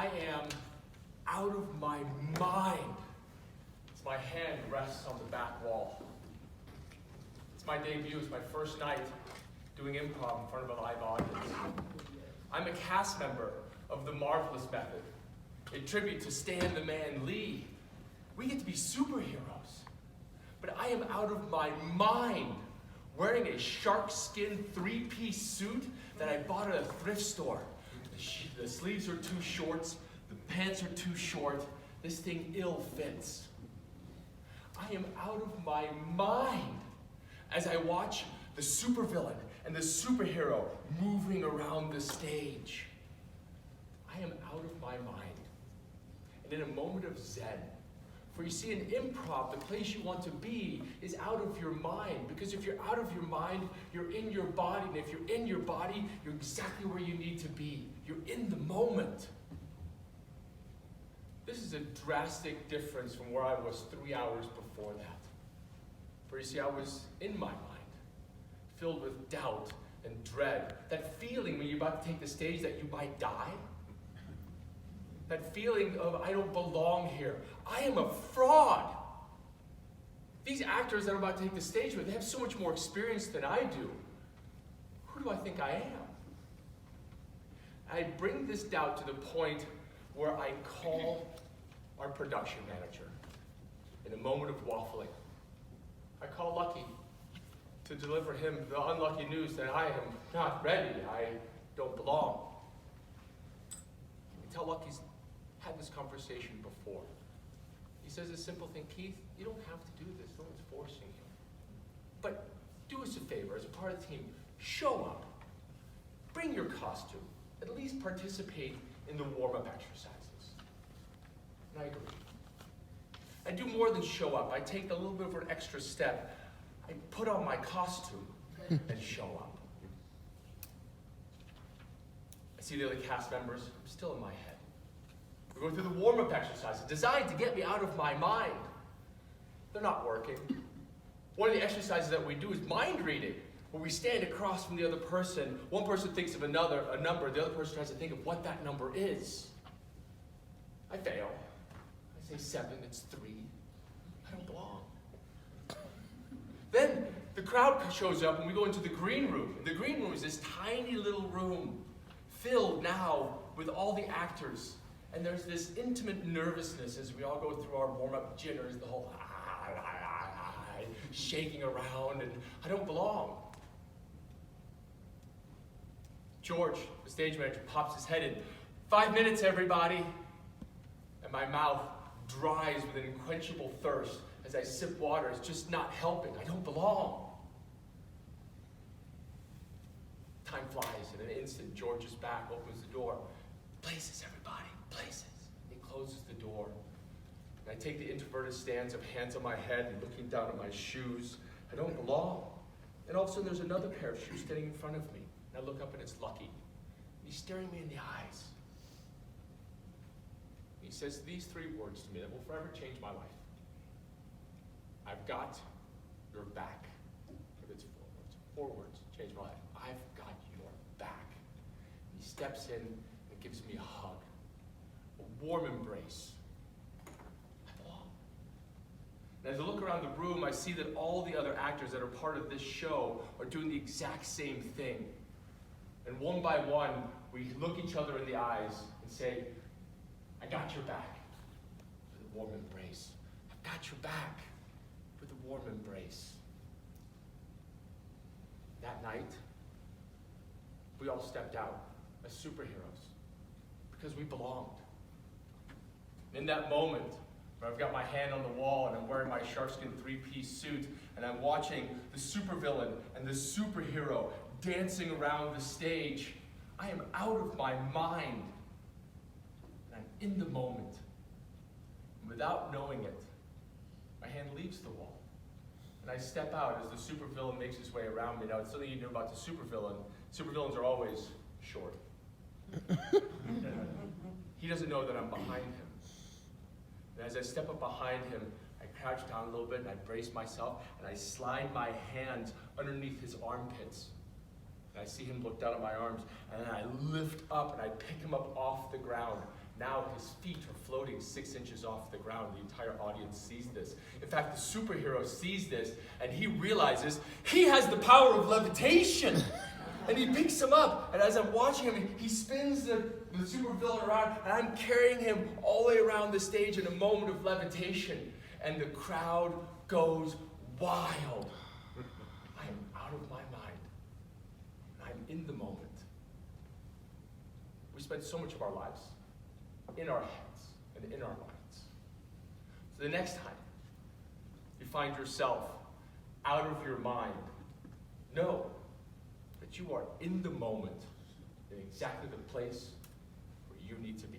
I am out of my mind as my hand rests on the back wall. It's my debut, it's my first night doing improv in front of a live audience. I'm a cast member of The Marvelous Method, a tribute to Stan the Man Lee. We get to be superheroes, but I am out of my mind wearing a shark skin 3-piece suit that I bought at a thrift store. The sleeves are too short, the pants are too short, this thing ill fits. I am out of my mind as I watch the supervillain and the superhero moving around the stage. I am out of my mind. And in a moment of zen, for you see, in improv, the place you want to be is out of your mind. Because if you're out of your mind, you're in your body. And if you're in your body, you're exactly where you need to be. You're in the moment. This is a drastic difference from where I was 3 hours before that. For you see, I was in my mind, filled with doubt and dread. That feeling when you're about to take the stage that you might die. That feeling of, I don't belong here. I am a fraud. These actors that I'm about to take the stage with, they have so much more experience than I do. Who do I think I am? I bring this doubt to the point where I call our production manager in a moment of waffling. I call Lucky to deliver him the unlucky news that I am not ready. I don't belong. I tell Lucky's had this conversation before. He says a simple thing, Keith, you don't have to do this, no one's forcing you. But do us a favor, as a part of the team, show up. Bring your costume. At least participate in the warm-up exercises. And I agree. I do more than show up. I take a little bit of an extra step. I put on my costume and show up. I see the other cast members. I'm still in my head. We're going through the warm-up exercises designed to get me out of my mind. They're not working. One of the exercises that we do is mind reading, where we stand across from the other person. One person thinks of a number, the other person tries to think of what that number is. I fail. I say 7, it's 3. I don't belong. Then the crowd shows up and we go into the green room. And the green room is this tiny little room filled now with all the actors. And there's this intimate nervousness as we all go through our warm-up jitters, the whole shaking around, and I don't belong. George, the stage manager, pops his head in. 5 minutes, everybody. And my mouth dries with an unquenchable thirst as I sip water. It's just not helping. I don't belong. Time flies. In an instant, George is back, opens the door. Places, everybody, places. He closes the door. And I take the introverted stance of hands on my head and looking down at my shoes. I don't belong. And all of a sudden, there's another pair of shoes standing in front of me. And I look up and it's Lucky. He's staring me in the eyes. He says these 3 words to me that will forever change my life. I've got your back. Maybe it's 4 words. 4 words change my life. I've got your back. He steps in and gives me a hug. A warm embrace. I belong. And as I look around the room, I see that all the other actors that are part of this show are doing the exact same thing. And one by one, we look each other in the eyes and say, I got your back, with a warm embrace. I've got your back, with a warm embrace. That night, we all stepped out as superheroes because we belonged. In that moment, where I've got my hand on the wall and I'm wearing my sharkskin 3-piece suit and I'm watching the supervillain and the superhero dancing around the stage, I am out of my mind. And I'm in the moment. And without knowing it, my hand leaves the wall. And I step out as the supervillain makes his way around me. Now, it's something you know about the supervillain. Supervillains are always short. He doesn't know that I'm behind him. And as I step up behind him, I crouch down a little bit and I brace myself and I slide my hands underneath his armpits. And I see him look down at my arms and then I lift up and I pick him up off the ground Now his feet are floating 6 inches off the ground. The entire audience sees this. In fact, the superhero sees this, and he realizes he has the power of levitation. And he picks him up, and as I'm watching him, he spins the supervillain around, and I'm carrying him all the way around the stage in a moment of levitation. And the crowd goes wild. I am out of my mind. I'm in the moment. We spend so much of our lives in our heads and in our minds. So the next time you find yourself out of your mind, know that you are in the moment in exactly the place where you need to be.